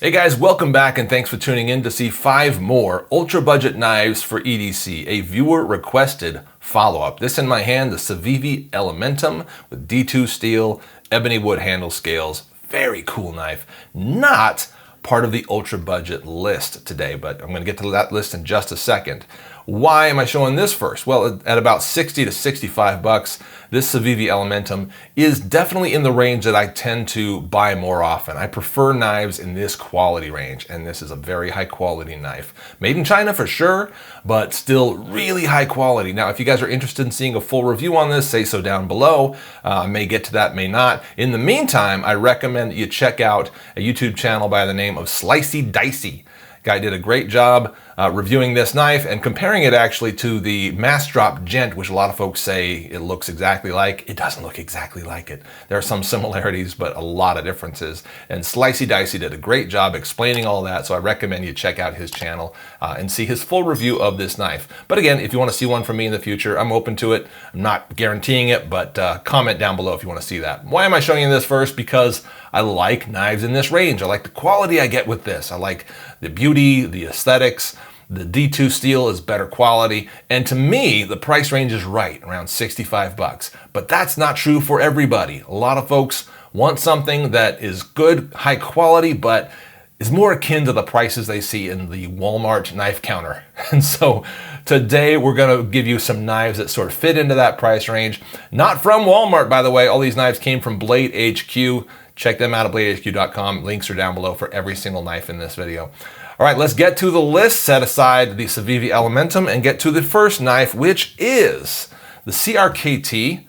Hey guys, welcome back and thanks for tuning in to see 5 more ultra budget knives for EDC, a viewer requested follow-up. This in my hand, the Civivi Elementum with D2 steel, ebony wood handle scales. Very cool knife. Not part of the ultra budget list today, but I'm going to get to that list in just a second. Why am I showing this first? Well, at about 60 to 65 bucks, this Civivi Elementum is definitely in the range that I tend to buy more often. I prefer knives in this quality range, and this is a very high quality knife. Made in China for sure, but still really high quality. Now, if you guys are interested in seeing a full review on this, say so down below. I may get to that, may not. In the meantime, I recommend that you check out a YouTube channel by the name of Slicey Dicey. Guy did a great job reviewing this knife and comparing it actually to the Mass Drop Gent, which a lot of folks say it looks exactly like. It doesn't look exactly like it. There are some similarities, but a lot of differences. And Slicey Dicey did a great job explaining all that, so I recommend you check out his channel and see his full review of this knife. But again, if you want to see one from me in the future, I'm open to it. I'm not guaranteeing it, but comment down below if you want to see that. Why am I showing you this first? Because I like knives in this range. I like the quality I get with this. I like the beauty, the aesthetics. The D2 steel is better quality, and to me, the price range is right, around 65 bucks. But that's not true for everybody. A lot of folks want something that is good, high quality, but is more akin to the prices they see in the Walmart knife counter. And so today we're gonna give you some knives that sort of fit into that price range. Not from Walmart, by the way. All these knives came from Blade HQ. Check them out at bladehq.com. Links are down below for every single knife in this video. All right, let's get to the list, set aside the Civivi Elementum, and get to the first knife, which is the CRKT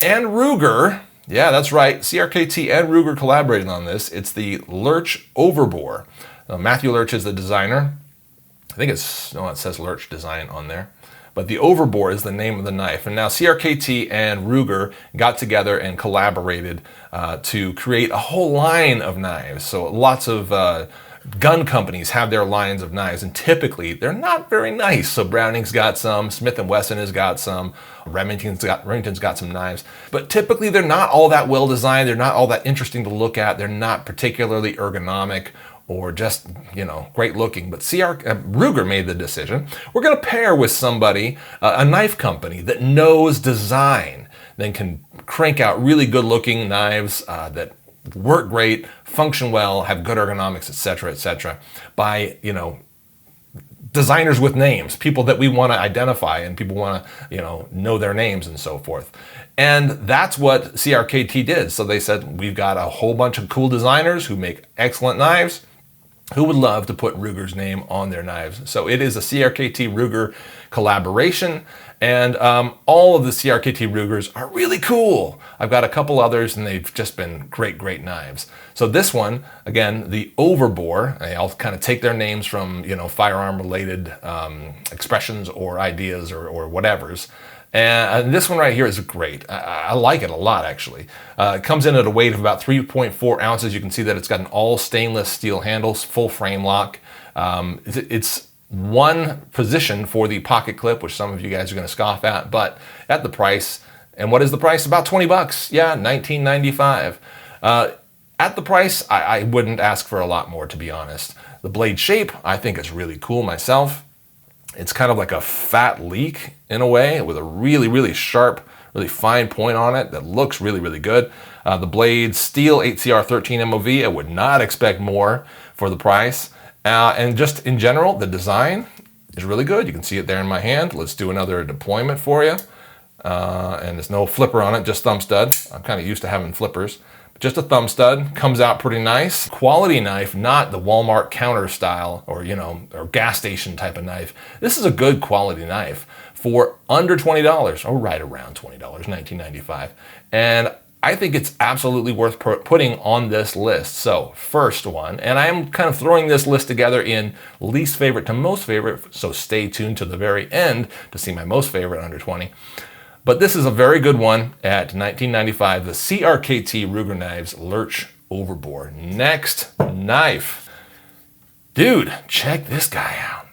and Ruger. Yeah, that's right. CRKT and Ruger collaborated on this. It's the Lerch Overbore. Matthew Lerch is the designer. I think it says Lerch Design on there. But the Overbore is the name of the knife. And now CRKT and Ruger got together and collaborated to create a whole line of knives. So lots of gun companies have their lines of knives, and typically they're not very nice. So Browning's got some, Smith & Wesson has got some, Remington's got some knives, but typically they're not all that well designed. They're not all that interesting to look at. They're not particularly ergonomic or just, you know, great looking. But Ruger made the decision. We're going to pair with somebody, a knife company that knows design, then can crank out really good looking knives that work great, function well, have good ergonomics, etc., by, you know, designers with names, people that we want to identify and people want to, you know their names and so forth. And that's what CRKT did. So they said, we've got a whole bunch of cool designers who make excellent knives, who would love to put Ruger's name on their knives. So it is a CRKT Ruger collaboration, and all of the CRKT Rugers are really cool. I've got a couple others, and they've just been great knives. So this one, again, the Overbore, they all kind of take their names from, you know, firearm-related expressions or ideas or whatevers. And this one right here is great. I like it a lot, actually. It comes in at a weight of about 3.4 ounces. You can see that it's got an all stainless steel handles, full frame lock. It's one position for the pocket clip, which some of you guys are going to scoff at, but at the price, and what is the price? About 20 bucks. Yeah, $19.95. At the price, I wouldn't ask for a lot more, to be honest. The blade shape, I think is really cool myself. It's kind of like a fat leak in a way, with a really sharp, really fine point on it that looks really good. The blade, steel 8CR13 MOV. I would not expect more for the price. And just in general, the design is really good. You can see it there in my hand. Let's do another deployment for you. And there's no flipper on it, just thumb stud. I'm kind of used to having flippers. Just a thumb stud, comes out pretty nice. Quality knife, not the Walmart counter style or, you know, or gas station type of knife. This is a good quality knife for under $20, or right around $20, $19.95. And I think it's absolutely worth putting on this list. So first one, and I am kind of throwing this list together in least favorite to most favorite, so stay tuned to the very end to see my most favorite under 20. But this is a very good one at $19.95, the CRKT Ruger Knives Lerch Overbore. Next knife. Dude, check this guy out.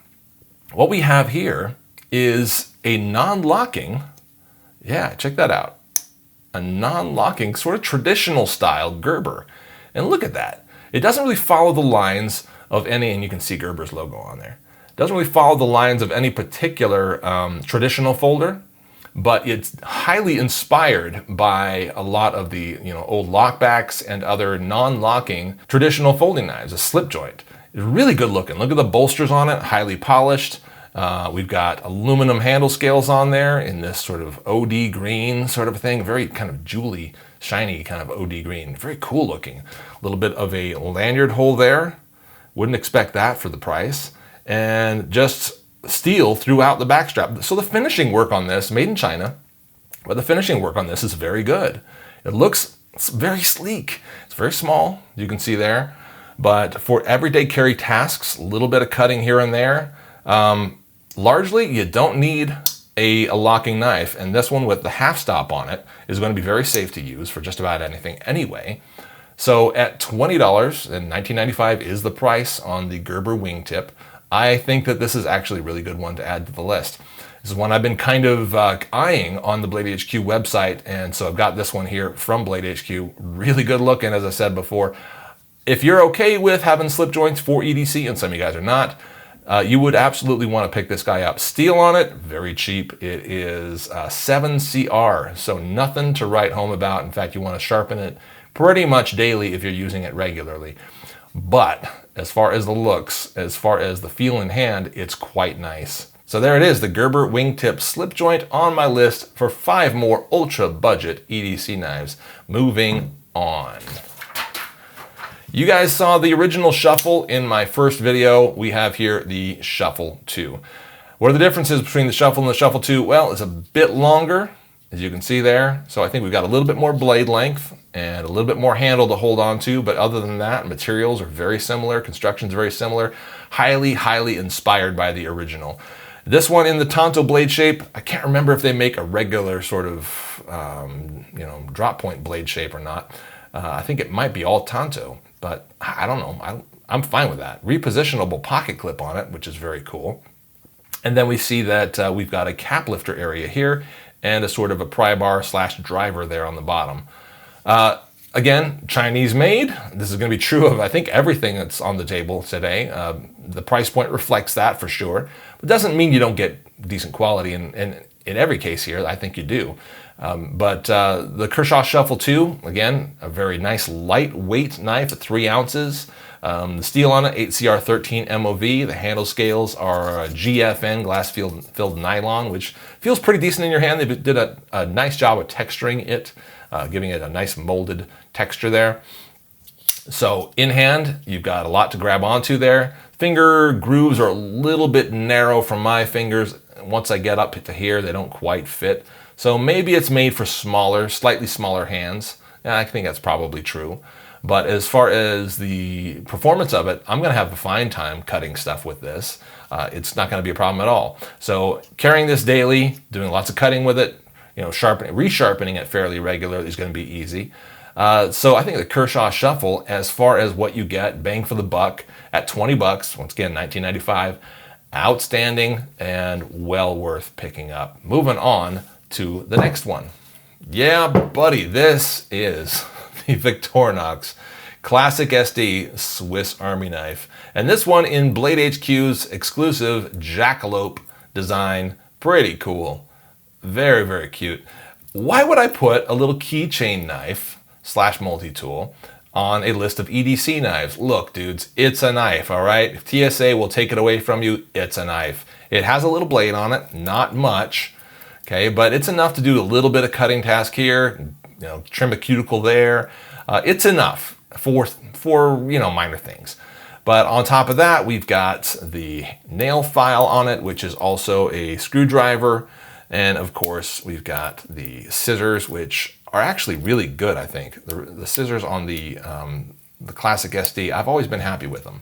What we have here is a non-locking, yeah, check that out. A non-locking, sort of traditional style Gerber. And look at that. It doesn't really follow the lines of any, and you can see Gerber's logo on there. It doesn't really follow the lines of any particular traditional folder, but it's highly inspired by a lot of the old lockbacks and other non-locking traditional folding knives. A slip joint. It's really good looking. Look at the bolsters on it, highly polished. We've got aluminum handle scales on there in this sort of OD green sort of thing, very kind of jewelly, shiny kind of OD green. Very cool looking. A little bit of a lanyard hole there. Wouldn't expect that for the price. And just steel throughout the backstrap. So the finishing work on this, made in China, but the finishing work on this is very good. It looks very sleek. It's very small, you can see there. But for everyday carry tasks, a little bit of cutting here and there. Largely, you don't need a locking knife, and this one with the half stop on it is going to be very safe to use for just about anything anyway. So at $20 and $19.95 is the price on the Gerber Wingtip. I think that this is actually a really good one to add to the list. This is one I've been kind of eyeing on the Blade HQ website, and so I've got this one here from Blade HQ. Really good looking, as I said before. If you're okay with having slip joints for EDC, and some of you guys are not, you would absolutely want to pick this guy up. Steel on it, very cheap. It is 7CR, so nothing to write home about. In fact, you want to sharpen it pretty much daily if you're using it regularly. But as far as the looks, as far as the feel in hand, it's quite nice. So there it is, the Gerber Wingtip slip joint on my list for 5 more ultra budget EDC knives. Moving on. You guys saw the original Shuffle in my first video. We have here the Shuffle 2. What are the differences between the Shuffle and the Shuffle 2? Well, it's a bit longer, as you can see there. So I think we've got a little bit more blade length and a little bit more handle to hold on to. But other than that, materials are very similar. Construction's very similar. Highly, highly inspired by the original. This one in the Tanto blade shape, I can't remember if they make a regular sort of, drop point blade shape or not. I think it might be all Tanto. But I don't know, I'm fine with that. Repositionable pocket clip on it, which is very cool. And then we see that we've got a cap lifter area here and a sort of a pry bar / driver there on the bottom. Again, Chinese made. This is going to be true of, I think, everything that's on the table today. The price point reflects that for sure. But doesn't mean you don't get decent quality. And in every case here, I think you do. But the Kershaw Shuffle 2, again, a very nice lightweight knife at 3 ounces. The steel on it, 8CR13 MOV. The handle scales are GFN, glass-filled nylon, which feels pretty decent in your hand. They did a nice job of texturing it, giving it a nice molded texture there. So in hand, you've got a lot to grab onto there. Finger grooves are a little bit narrow from my fingers. Once I get up to here, they don't quite fit. So maybe it's made for smaller, slightly smaller hands. And I think that's probably true. But as far as the performance of it, I'm going to have a fine time cutting stuff with this. It's not going to be a problem at all. So carrying this daily, doing lots of cutting with it, resharpening it fairly regularly is going to be easy. So I think the Kershaw Shuffle, as far as what you get, bang for the buck, at $20, once again, $19.95, outstanding and well worth picking up. Moving on to the next one. Yeah, buddy, this is the Victorinox Classic SD Swiss Army knife. And this one in Blade HQ's exclusive jackalope design. Pretty cool. Very, very cute. Why would I put a little keychain knife / multi-tool on a list of EDC knives? Look, dudes, it's a knife, all right? If TSA will take it away from you, it's a knife. It has a little blade on it, not much. Okay, but it's enough to do a little bit of cutting task here, trim a cuticle there. It's enough for minor things. But on top of that, we've got the nail file on it, which is also a screwdriver. And of course, we've got the scissors, which are actually really good, I think. The scissors on the Classic SD, I've always been happy with them.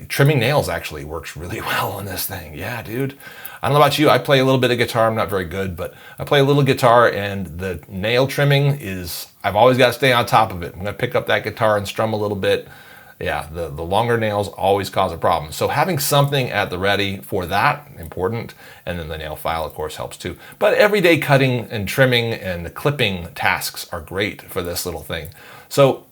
Trimming nails actually works really well on this thing. Yeah, dude. I don't know about you. I play a little bit of guitar. I'm not very good, but I play a little guitar, and the nail trimming is, I've always got to stay on top of it. I'm going to pick up that guitar and strum a little bit. Yeah, the longer nails always cause a problem. So having something at the ready for that, important. And then the nail file, of course, helps too. But everyday cutting and trimming and clipping tasks are great for this little thing. So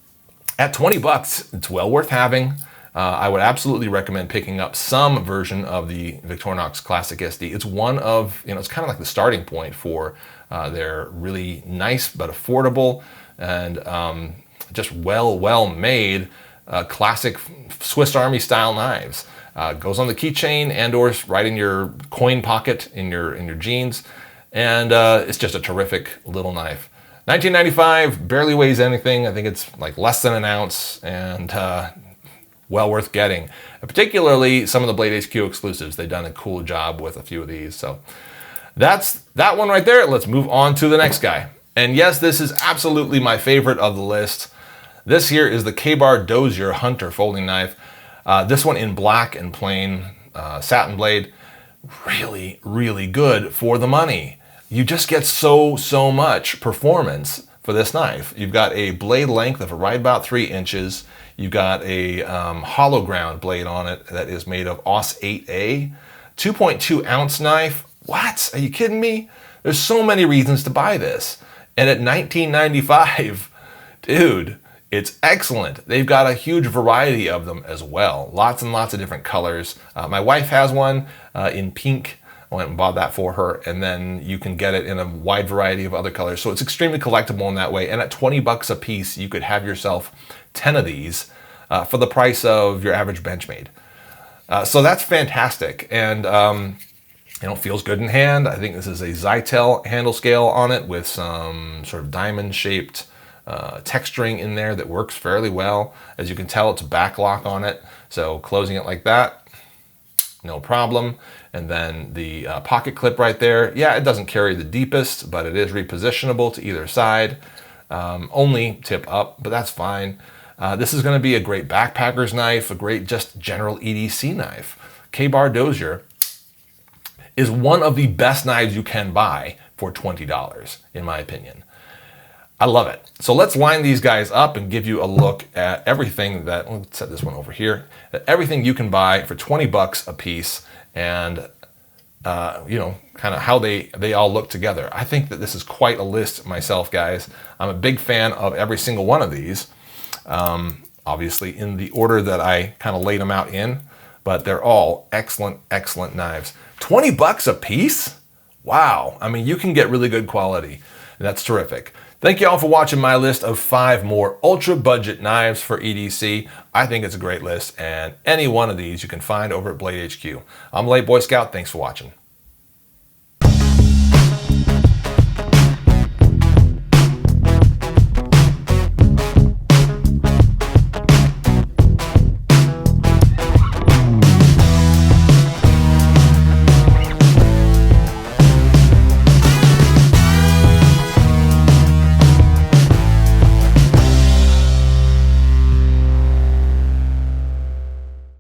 At 20 bucks, it's well worth having. I would absolutely recommend picking up some version of the Victorinox Classic SD. It's one of, it's kind of like the starting point for their really nice but affordable and just well made classic Swiss Army style knives. Goes on the keychain and or right in your coin pocket in your jeans, and it's just a terrific little knife. $19.95, barely weighs anything. I think it's like less than an ounce, and well worth getting. Particularly some of the Blade HQ exclusives. They've done a cool job with a few of these. So that's that one right there. Let's move on to the next guy. And yes, this is absolutely my favorite of the list. This here is the K-Bar Dozier Hunter folding knife. This one in black and plain satin blade. Really good for the money. You just get so much performance for this knife. You've got a blade length of right about 3 inches. You've got a hollow ground blade on it that is made of AUS 8A. 2.2 ounce knife. What? Are you kidding me? There's so many reasons to buy this. And at $19.95, dude, it's excellent. They've got a huge variety of them as well. Lots and lots of different colors. My wife has one in pink. I went and bought that for her, and then you can get it in a wide variety of other colors. So it's extremely collectible in that way. And at 20 bucks a piece, you could have yourself 10 of these for the price of your average Benchmade. So that's fantastic. And feels good in hand. I think this is a Zytel handle scale on it with some sort of diamond shaped texturing in there that works fairly well. As you can tell, it's a back lock on it. So closing it like that, no problem. And then the pocket clip right there. Yeah, it doesn't carry the deepest, but it is repositionable to either side. Only tip up, but that's fine. This is going to be a great backpacker's knife, a great just general EDC knife. K-Bar Dozier is one of the best knives you can buy for $20, in my opinion. I love it. So let's line these guys up and give you a look at everything that, let's set this one over here, everything you can buy for 20 bucks a piece, and kind of how they all look together. I think that this is quite a list myself, guys. I'm a big fan of every single one of these, obviously in the order that I kind of laid them out in, but they're all excellent knives. 20 bucks a piece? Wow. I mean, you can get really good quality. That's terrific. Thank you all for watching my list of 5 more ultra budget knives for EDC. I think it's a great list, and any one of these you can find over at Blade HQ. I'm Late Boy Scout. Thanks for watching.